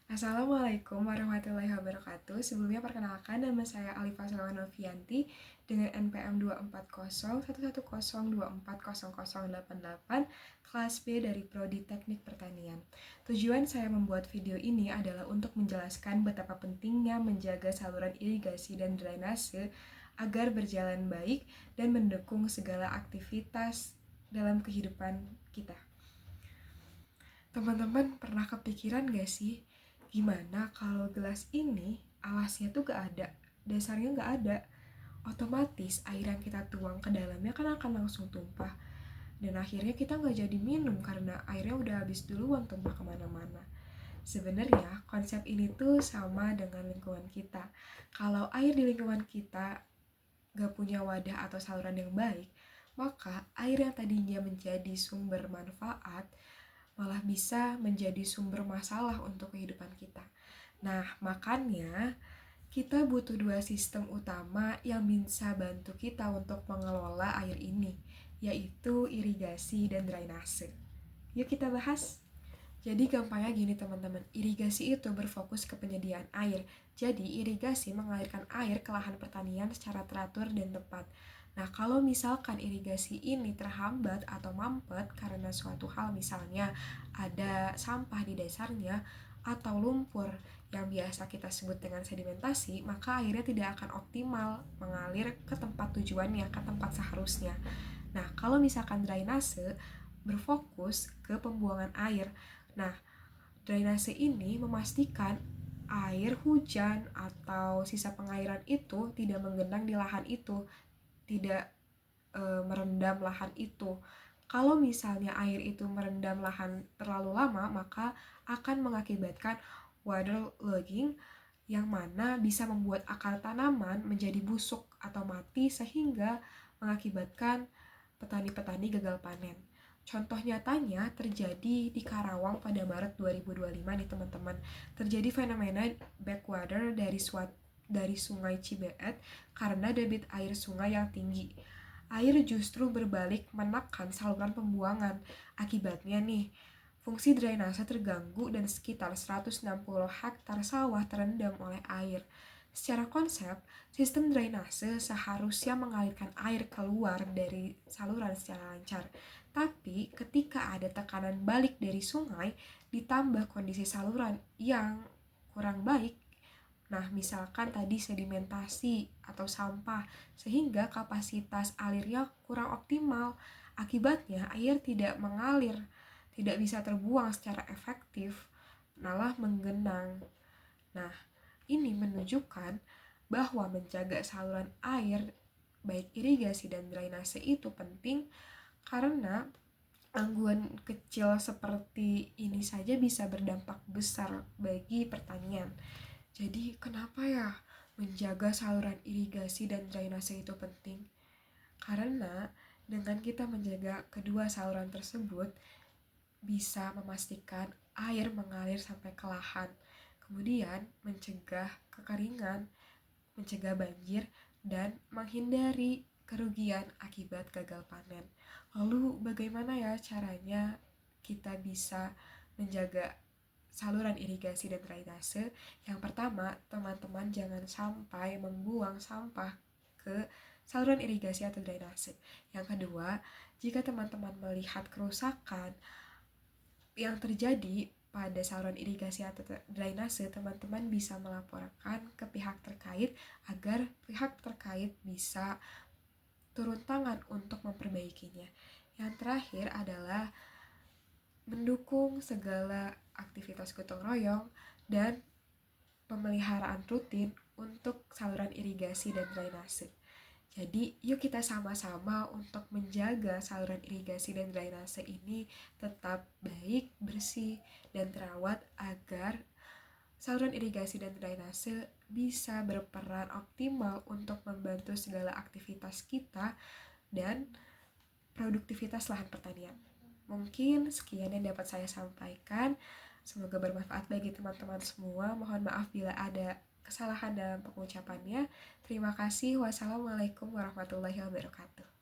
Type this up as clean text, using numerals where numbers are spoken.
Assalamualaikum warahmatullahi wabarakatuh. Sebelumnya perkenalkan, nama saya Alifa Salwanovianti dengan NPM 2401110240088 kelas B dari Prodi Teknik Pertanian. Tujuan saya membuat video ini adalah untuk menjelaskan betapa pentingnya menjaga saluran irigasi dan drainase agar berjalan baik dan mendukung segala aktivitas dalam kehidupan kita. Teman-teman pernah kepikiran gak sih, gimana kalau gelas ini alasnya tuh gak ada, dasarnya gak ada? Otomatis air yang kita tuang ke dalamnya kan akan langsung tumpah. Dan akhirnya kita gak jadi minum karena airnya udah habis duluan tumpah kemana-mana. Sebenarnya konsep ini tuh sama dengan lingkungan kita. Kalau air di lingkungan kita gak punya wadah atau saluran yang baik, maka air yang tadinya menjadi sumber manfaat malah bisa menjadi sumber masalah untuk kehidupan kita. Nah, makanya kita butuh dua sistem utama yang bisa bantu kita untuk mengelola air ini, yaitu irigasi dan drainase. Yuk kita bahas. Jadi gampangnya gini teman-teman, irigasi itu berfokus ke penyediaan air. Jadi irigasi mengalirkan air ke lahan pertanian secara teratur dan tepat. Nah, kalau misalkan irigasi ini terhambat atau mampet karena suatu hal, misalnya ada sampah di dasarnya atau lumpur yang biasa kita sebut dengan sedimentasi, maka airnya tidak akan optimal mengalir ke tempat tujuannya, ke tempat seharusnya. Nah, kalau misalkan drainase berfokus ke pembuangan air. Nah, drainase ini memastikan air hujan atau sisa pengairan itu tidak menggenang di lahan itu, tidak merendam lahan itu. Kalau misalnya air itu merendam lahan terlalu lama, maka akan mengakibatkan waterlogging yang mana bisa membuat akar tanaman menjadi busuk atau mati sehingga mengakibatkan petani-petani gagal panen. Contoh nyatanya terjadi di Karawang pada Maret 2025 nih teman-teman. Terjadi fenomena backwater dari Sungai Cibeet karena debit air sungai yang tinggi. Air justru berbalik menekan saluran pembuangan. Akibatnya nih, fungsi drainase terganggu dan sekitar 160 hektar sawah terendam oleh air. Secara konsep, sistem drainase seharusnya mengalirkan air keluar dari saluran secara lancar. Tapi ketika ada tekanan balik dari sungai, ditambah kondisi saluran yang kurang baik, nah misalkan tadi sedimentasi atau sampah, sehingga kapasitas alirnya kurang optimal. Akibatnya air tidak mengalir, tidak bisa terbuang secara efektif, malah menggenang. Nah, ini menunjukkan bahwa menjaga saluran air, baik irigasi dan drainase itu penting karena gangguan kecil seperti ini saja bisa berdampak besar bagi pertanian. Jadi kenapa ya menjaga saluran irigasi dan drainase itu penting? Karena dengan kita menjaga kedua saluran tersebut bisa memastikan air mengalir sampai ke lahan, kemudian mencegah kekeringan, mencegah banjir, dan menghindari kerugian akibat gagal panen. Lalu bagaimana ya caranya kita bisa menjaga saluran irigasi dan drainase? Yang pertama, teman-teman jangan sampai membuang sampah ke saluran irigasi atau drainase. Yang kedua, jika teman-teman melihat kerusakan yang terjadi pada saluran irigasi atau drainase, teman-teman bisa melaporkan ke pihak terkait agar pihak terkait bisa turun tangan untuk memperbaikinya. Yang terakhir adalah mendukung segala aktivitas gotong royong dan pemeliharaan rutin untuk saluran irigasi dan drainase. Jadi, yuk kita sama-sama untuk menjaga saluran irigasi dan drainase ini tetap baik, bersih, dan terawat agar saluran irigasi dan drainase bisa berperan optimal untuk membantu segala aktivitas kita dan produktivitas lahan pertanian. Mungkin sekian yang dapat saya sampaikan. Semoga bermanfaat bagi teman-teman semua. Mohon maaf bila ada kesalahan dalam pengucapannya. Terima kasih. Wassalamualaikum warahmatullahi wabarakatuh.